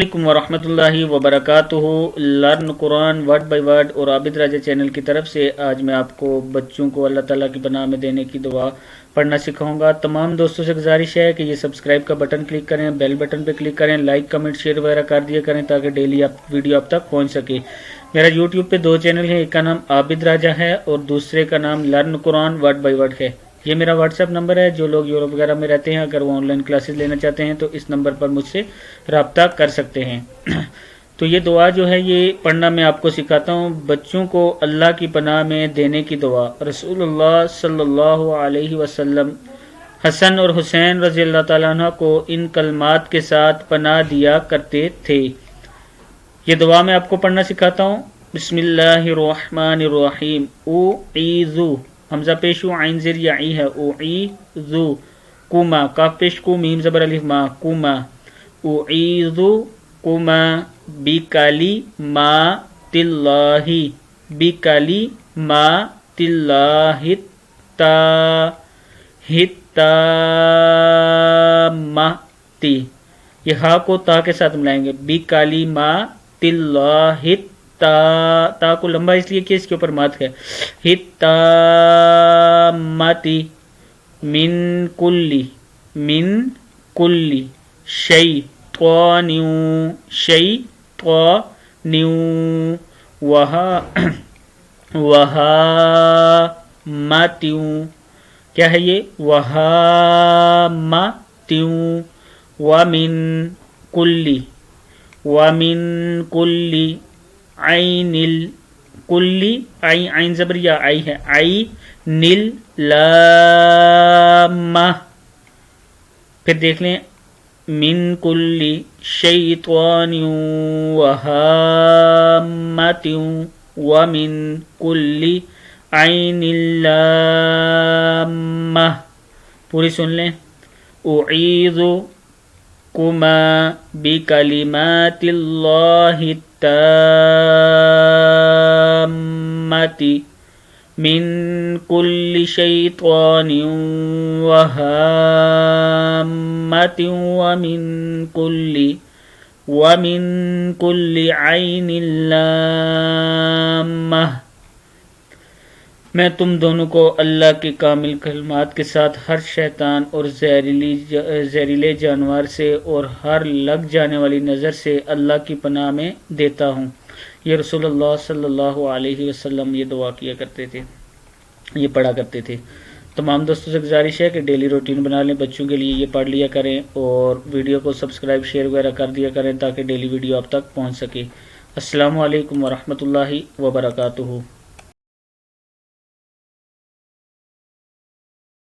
السلام علیکم ورحمۃ اللہ وبرکاتہ۔ Learn Quran word by word اور عابد راجہ چینل کی طرف سے آج میں آپ کو بچوں کو اللہ تعالیٰ کی پناہ میں دینے کی دعا پڑھنا سکھاؤں گا۔ تمام دوستوں سے گزارش ہے کہ یہ سبسکرائب کا بٹن کلک کریں، بیل بٹن پہ کلک کریں، لائک کمنٹ شیئر وغیرہ کر دیا کریں تاکہ ڈیلی ویڈیو آپ تک پہنچ سکے۔ میرا یوٹیوب پہ 2 چینل ہیں، ایک کا نام عابد راجہ ہے اور دوسرے کا نام learn Quran word by word ہے۔ یہ میرا واٹس ایپ نمبر ہے، جو لوگ یورپ وغیرہ میں رہتے ہیں اگر وہ آن لائن کلاسز لینا چاہتے ہیں تو اس نمبر پر مجھ سے رابطہ کر سکتے ہیں۔ تو یہ دعا جو ہے یہ پڑھنا میں آپ کو سکھاتا ہوں، بچوں کو اللہ کی پناہ میں دینے کی دعا۔ رسول اللہ صلی اللہ علیہ وسلم حسن اور حسین رضی اللہ تعالیٰ عنہ کو ان کلمات کے ساتھ پناہ دیا کرتے تھے۔ یہ دعا میں آپ کو پڑھنا سکھاتا ہوں۔ بسم اللہ الرحمن الرحیم۔ اعیذو حمزہ پیشو عین زیر یا ای ہے، اعیذو کما کاف پیش کو میم زبر الف ما کما اعیذو کما بکلمات اللہ بکلمات اللہ التامات۔ یہ ہا کو تا کے ساتھ ملائیں گے، بکلمات اللہ تا کو لمبا اس لیے کہ اس کے اوپر مات ہے، التاماتی من کلی شیطان وہامت۔ کیا ہے یہ؟ وہامت ومن کلی عین کلی عین زبر یا آئی ہے، عین لامہ۔ پھر دیکھ لیں، من کلی شیطان وہامت ومن کلی عین لامہ۔ پوری سن لیں، اعیذو کما بکلمات اللہ التامات من کل شیطان وہامت ومن کل عین لامہ۔ میں تم دونوں کو اللہ کے کامل کلمات کے ساتھ ہر شیطان اور زہریلے جانور سے اور ہر لگ جانے والی نظر سے اللہ کی پناہ میں دیتا ہوں۔ یہ رسول اللہ صلی اللہ علیہ وسلم یہ دعا کیا کرتے تھے، یہ پڑھا کرتے تھے۔ تمام دوستوں سے گزارش ہے کہ ڈیلی روٹین بنا لیں، بچوں کے لیے یہ پڑھ لیا کریں اور ویڈیو کو سبسکرائب شیئر وغیرہ کر دیا کریں تاکہ ڈیلی ویڈیو آپ تک پہنچ سکے۔ السلام علیکم ورحمۃ اللہ وبرکاتہ۔